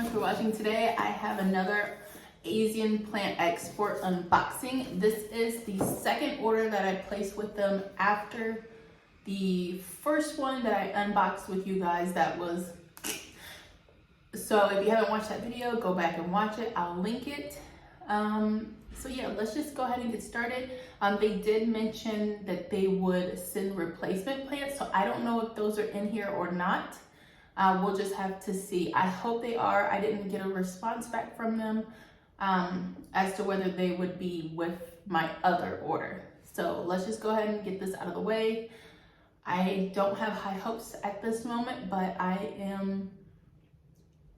much for watching today. I have another Asian plant export unboxing. This is the second order that I placed with them after the first one that I unboxed with you guys. So if you haven't watched that video, go back and watch it. I'll link it. So yeah, let's just go ahead and get started. They did mention that they would send replacement plants, so I don't know if those are in here or not. We'll just have to see. I hope they are. I didn't get a response back from them as to whether they would be with my other order. So let's just go ahead and get this out of the way. I don't have high hopes at this moment, but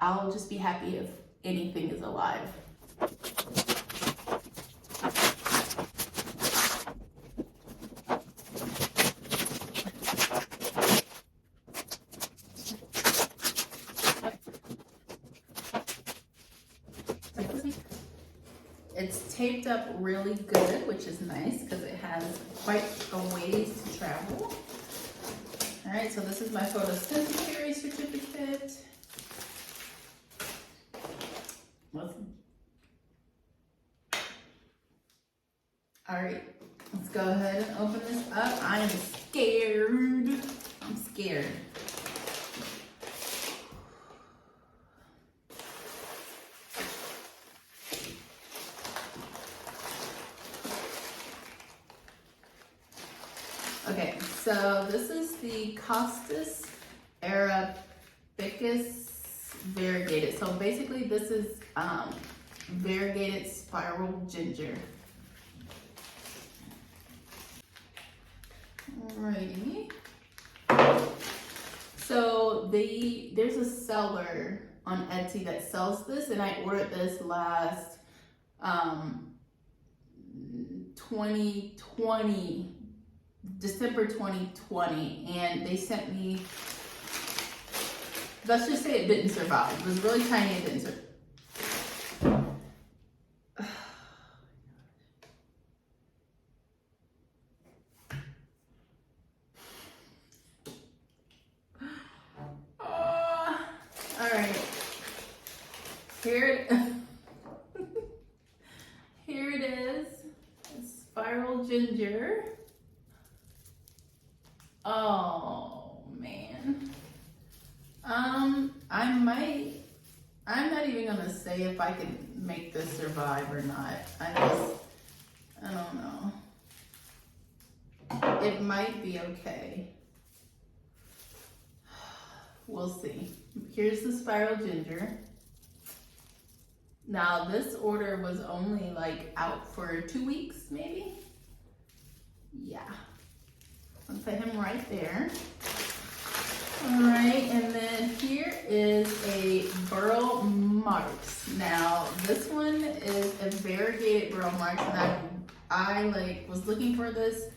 I'll just be happy if anything is alive. It's taped up really good, which is nice because it has quite a ways to travel. All right, so this is my photosynthesis certificate. All right, let's go ahead and open this up. I am scared. I'm scared. Okay, so this is the Ciearra variegated. So basically this is variegated spiral ginger. Alrighty. So there's a seller on Etsy that sells this, and I ordered this last 2020. December 2020, and they sent me, let's just say it didn't survive. It was really tiny, it didn't survive. All right, here it is, spiral ginger. Oh man. I'm not even gonna say if I can make this survive or not. I don't know. It might be okay. We'll see. Here's the spiral ginger. Now this order was only like out for 2 weeks, maybe? Yeah. I'll put him right there. All right, and then here is a Burle Marx. Now, this one is a variegated Burle Marx, and I was looking for this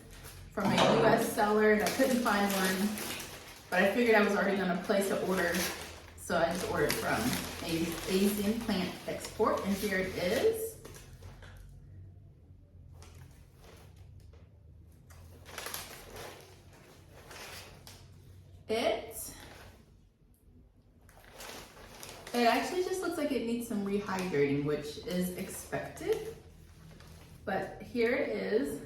from a US seller, and I couldn't find one, but I figured I was already gonna place an order, so I just ordered from a Asian plant export, and here it is. It actually just looks like it needs some rehydrating, which is expected. But here it is.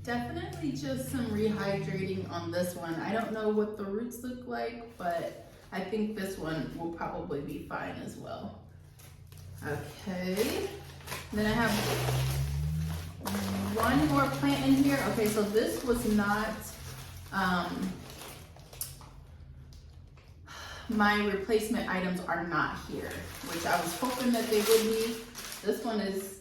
Definitely just some rehydrating on this one. I don't know what the roots look like, but I think this one will probably be fine as well. Okay. Then I have one more plant in here. Okay, so this was not my replacement items are not here, which I was hoping that they would be. This one is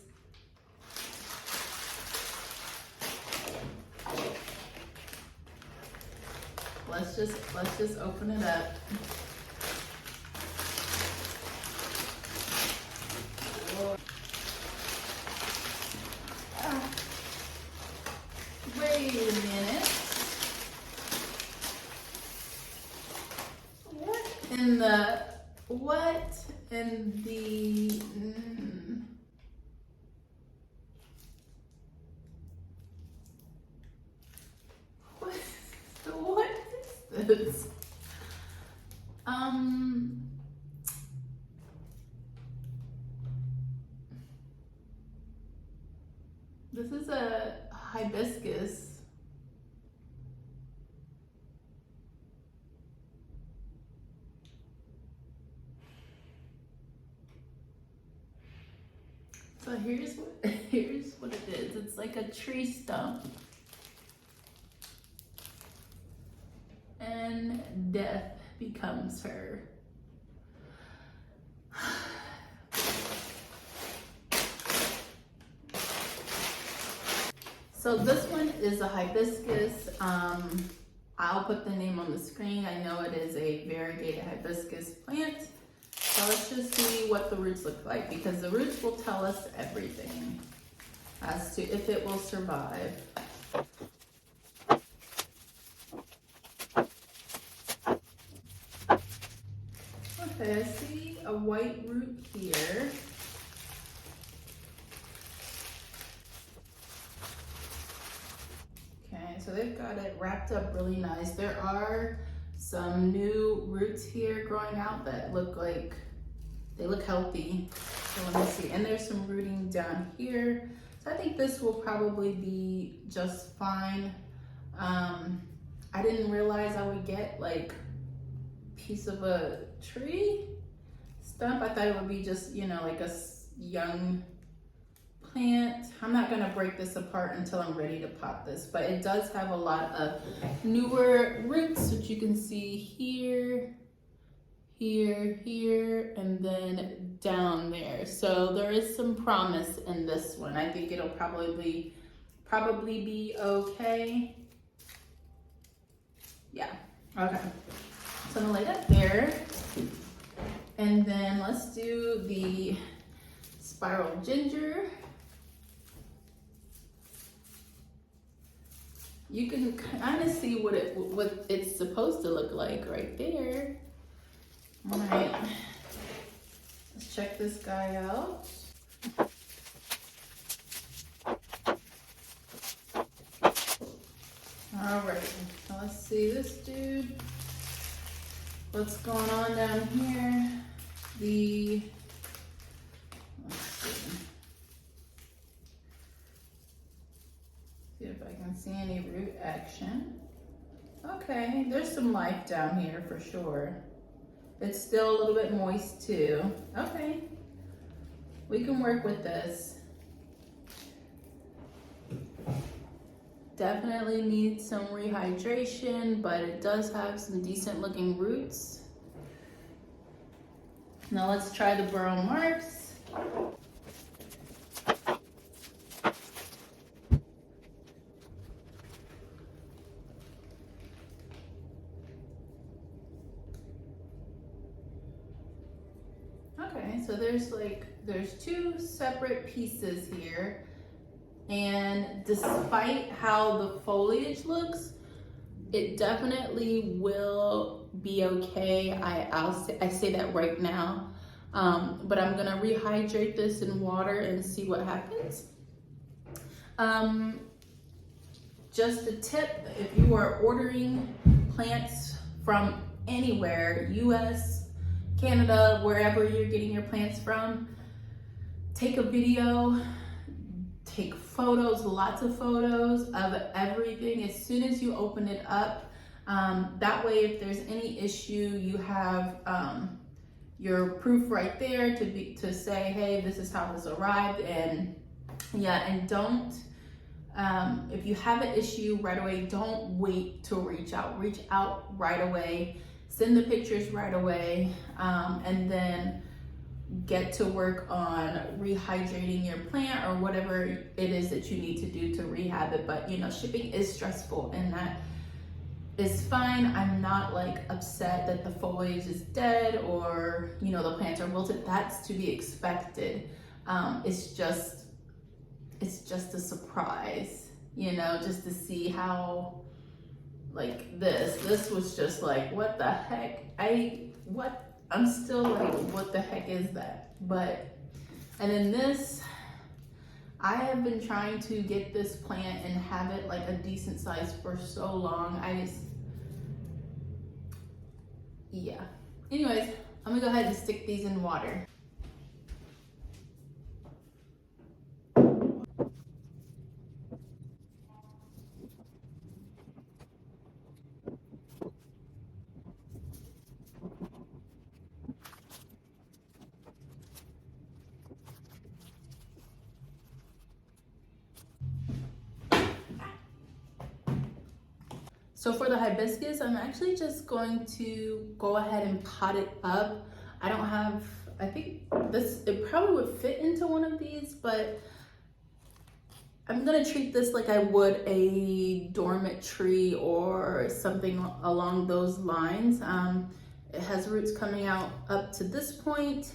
let's just open it up. Wait a minute. What in the this. This is a hibiscus. So here's what it is. It's like a tree stump. And death becomes her. So this one is a hibiscus. I'll put the name on the screen. I know it is a variegated hibiscus plant. So let's just see what the roots look like, because the roots will tell us everything as to if it will survive. Okay, I see a white root here. Okay, so they've got it wrapped up really nice. There are some new roots here growing out that look like they look healthy. So let me see. And there's some rooting down here. So I think this will probably be just fine. I didn't realize I would get like a piece of a tree stump. I thought it would be just, you know, like a young plant. I'm not gonna break this apart until I'm ready to pot this, but it does have a lot of newer roots, which you can see here, here, and then down there. So there is some promise in this one. I think it'll probably be okay. Yeah, okay. So I'm gonna lay that there. And then let's do the spiral ginger. You can kind of see what it's supposed to look like right there. All right, let's check this guy out. All right, so let's see this dude. What's going on down here? Let's see if I can see any root action. Okay, there's some life down here for sure. It's still a little bit moist too. Okay, we can work with this. Definitely needs some rehydration, but it does have some decent looking roots. Now let's try the Burle Marx. Okay, so there's two separate pieces here. And despite how the foliage looks, it definitely will be okay. I say that right now. But I'm gonna rehydrate this in water and see what happens. Just a tip, if you are ordering plants from anywhere, US, Canada, wherever you're getting your plants from, take a video, take photos, lots of photos of everything as soon as you open it up. That way, if there's any issue, you have your proof right there to say, hey, this is how this arrived. And yeah, and don't, if you have an issue right away, don't wait to reach out right away, send the pictures right away, and then get to work on rehydrating your plant or whatever it is that you need to do to rehab it. But you know, shipping is stressful, and that is fine. I'm not like upset that the foliage is dead or, you know, the plants are wilted. That's to be expected. It's just a surprise, you know, just to see how, like this was just like, what the heck? I'm still like, what the heck is that? But, and then this, I have been trying to get this plant and have it like a decent size for so long. yeah. Anyways, I'm gonna go ahead and stick these in water. So for the hibiscus, I'm actually just going to go ahead and pot it up. I don't have, I think this, it probably would fit into one of these, but I'm gonna treat this like I would a dormant tree or something along those lines. It has roots coming out up to this point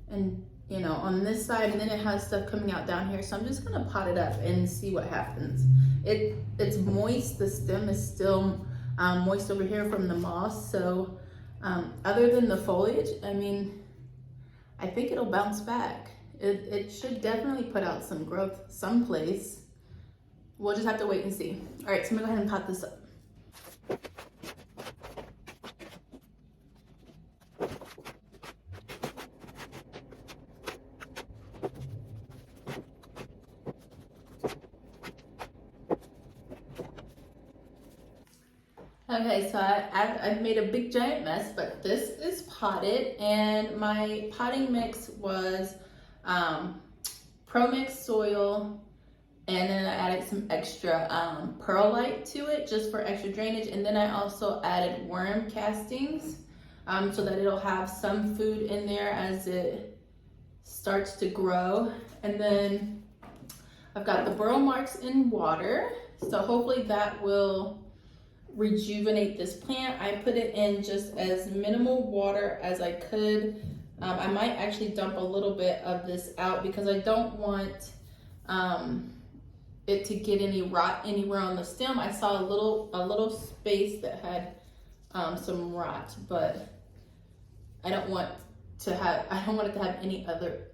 and you know, on this side, and then it has stuff coming out down here. So I'm just gonna pot it up and see what happens. It's moist, the stem is still moist over here from the moss. So other than the foliage, I mean, I think it'll bounce back. It should definitely put out some growth someplace. We'll just have to wait and see. All right, so I'm gonna go ahead and pot this up. Okay, so I've made a big giant mess, but this is potted, and my potting mix was Pro-Mix soil, and then I added some extra perlite to it just for extra drainage, and then I also added worm castings so that it'll have some food in there as it starts to grow. And then I've got the Burle Marx in water, so hopefully that will rejuvenate this plant. I put it in just as minimal water as I could. I might actually dump a little bit of this out because I don't want it to get any rot anywhere on the stem. I saw a little space that had some rot, but I don't want it to have any other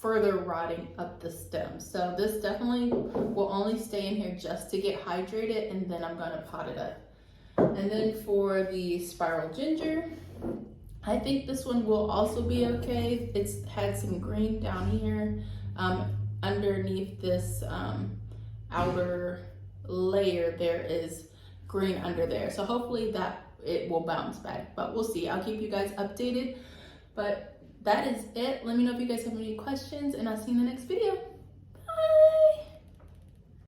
further rotting up the stem. So this definitely will only stay in here just to get hydrated, and then I'm gonna pot it up. And then for the spiral ginger, I think this one will also be okay. It's had some green down here underneath this outer layer. There is green under there, so hopefully that it will bounce back, but we'll see. I'll keep you guys updated, but that is it. Let me know if you guys have any questions, and I'll see you in the next video.